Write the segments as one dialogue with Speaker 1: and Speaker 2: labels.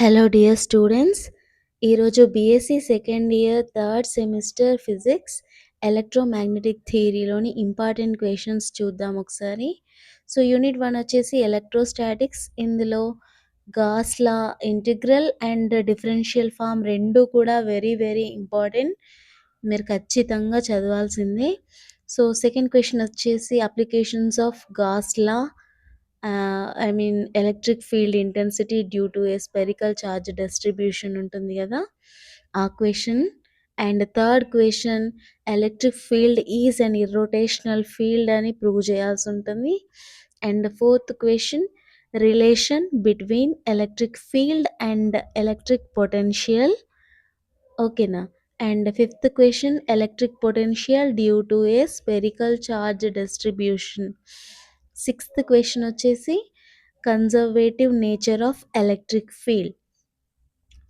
Speaker 1: Hello dear students, ఈరోజు BSc second year third semester physics electromagnetic థియరీలోని important questions చూద్దాం ఒకసారి. సో యూనిట్ 1 వచ్చేసి ఎలక్ట్రోస్టాటిక్స్. ఇందులో Gauss law, integral and differential form రెండు కూడా వెరీ వెరీ ఇంపార్టెంట్, మీరు ఖచ్చితంగా చదవాల్సిందే. సో సెకండ్ క్వశ్చన్ వచ్చేసి applications of Gauss law, electric field intensity due to a spherical charge distribution ఉంటుంది కదా, ఆ question. And third question, electric field is an irrotational field అని ప్రూవ్ చేయాల్సి ఉంటుంది. And fourth question, relation between electric field and electric potential. ఓకేనా. And fifth question, electric potential due to a spherical charge distribution. Sixth question వచ్చేసి conservative nature of electric field.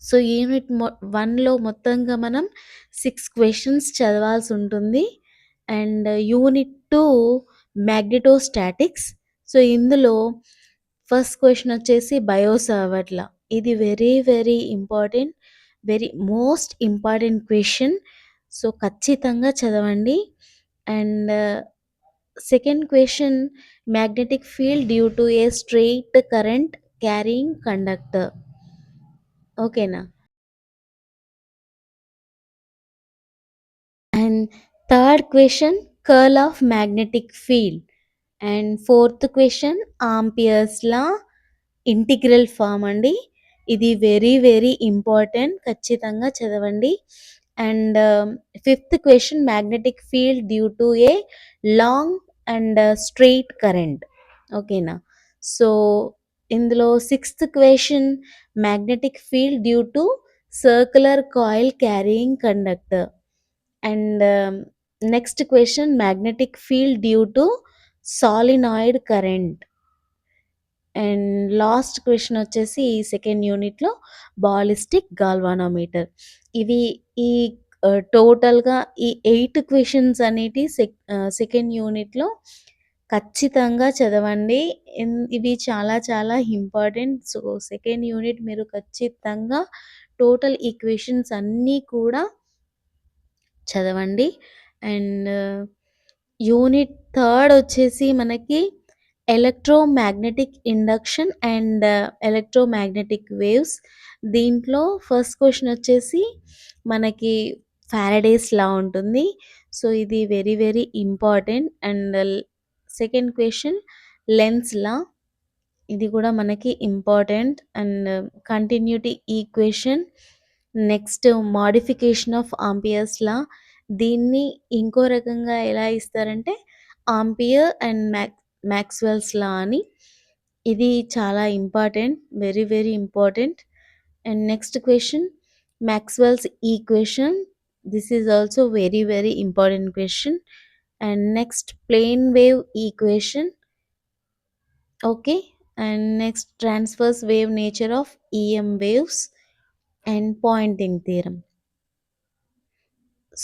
Speaker 1: So unit 1లో మొత్తంగా మనం 6 questions చదవాల్సి ఉంటుంది. And unit 2 magnetostatics. So ఇందులో first question వచ్చేసి Biot Savart law. ఇది very very important, very most important question. So ఖచ్చితంగా చదవండి. And second question, magnetic field due to a straight current carrying conductor. ఓకేనా. And third question, curl of magnetic field. And fourth question, Ampere's law integral form అండి. ఇది very very important, ఖచ్చితంగా చదవండి. And fifth question, magnetic field due to a long and straight current. ఓకేనా. So ఇందులో sixth question, magnetic field due to circular coil carrying conductor. And next question, magnetic field due to solenoid current. And last question వచ్చేసి ఈ second యూనిట్లో ballistic galvanometer. ఇవి ఈ టోటల్గా ఈ 8 questions అనేటి సెకండ్ యూనిట్లో ఖచ్చితంగా చదవండి. ఇవి చాలా చాలా ఇంపార్టెంట్. సో సెకండ్ యూనిట్ మీరు ఖచ్చితంగా టోటల్ ఈ క్వశ్చన్స్ అన్నీ కూడా చదవండి. అండ్ యూనిట్ థర్డ్ వచ్చేసి మనకి electromagnetic induction and electromagnetic waves. దీంట్లో ఫస్ట్ క్వశ్చన్ వచ్చేసి మనకి ఫారడేస్ లా ఉంటుంది. సో ఇది very very important. And second question, Lenz law, ఇది కూడా మనకి important. And continuity equation. Next modification of Ampere's law. దీన్ని ఇంకో రకంగా ఎలా ఇస్తారంటే ఆంపియర్ అండ్ మ్యాక్స్వెల్స్ లా అని. ఇది చాలా important, very very important. And next question, Maxwell's equation. This is also very very important question. And next plane wave equation. Okay. And next transverse wave nature of EM waves and Poynting theorem.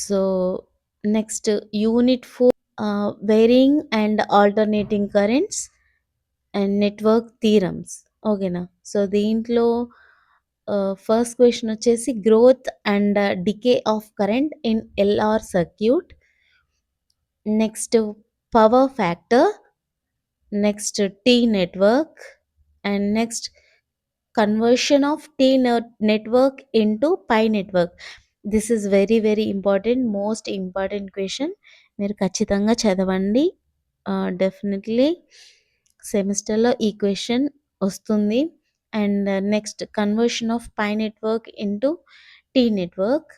Speaker 1: So next unit 4, varying and alternating currents and network theorems. ఓకేనా. So దీంట్లో first question వచ్చేసి growth and decay of current in LR circuit. Next power factor. Next T network. And next conversion of T network into pi network. This is very very important, most important question. మీరు ఖచ్చితంగా చదవండి. Definitely సెమిస్టర్లో ఈ question వస్తుంది. And next conversion of pi network into T network.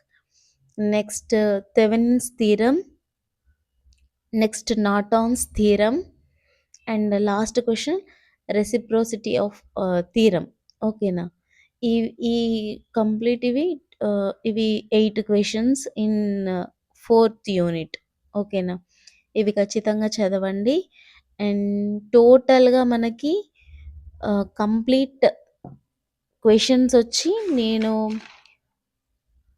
Speaker 1: Next Thevenin's theorem. Next Norton's theorem. And last question, reciprocity of theorem. ఓకేనా. ఈ ఈ complete ఇవి 8 క్వశ్చన్స్ ఇన్ ఫోర్త్ యూనిట్. ఓకేనా. ఇవి ఖచ్చితంగా చదవండి. అండ్ టోటల్గా మనకి కంప్లీట్ క్వశ్చన్స్ వచ్చి నేను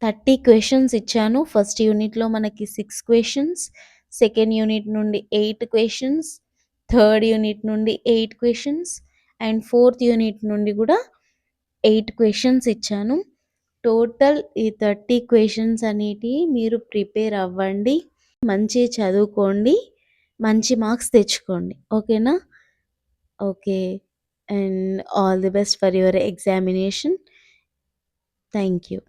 Speaker 1: 30 క్వశ్చన్స్ ఇచ్చాను. ఫస్ట్ యూనిట్లో మనకి 6 క్వశ్చన్స్, సెకండ్ యూనిట్ నుండి 8 క్వశ్చన్స్, థర్డ్ యూనిట్ నుండి 8 క్వశ్చన్స్, అండ్ ఫోర్త్ యూనిట్ నుండి కూడా 8 క్వెషన్స్ ఇచ్చాను. టోటల్ ఈ 30 క్వెషన్స్ అనేటివి మీరు ప్రిపేర్ అవ్వండి. మంచిగా చదువుకోండి. మంచి మార్క్స్ తెచ్చుకోండి. ఓకేనా? Okay. And all the best for your examination. Thank you.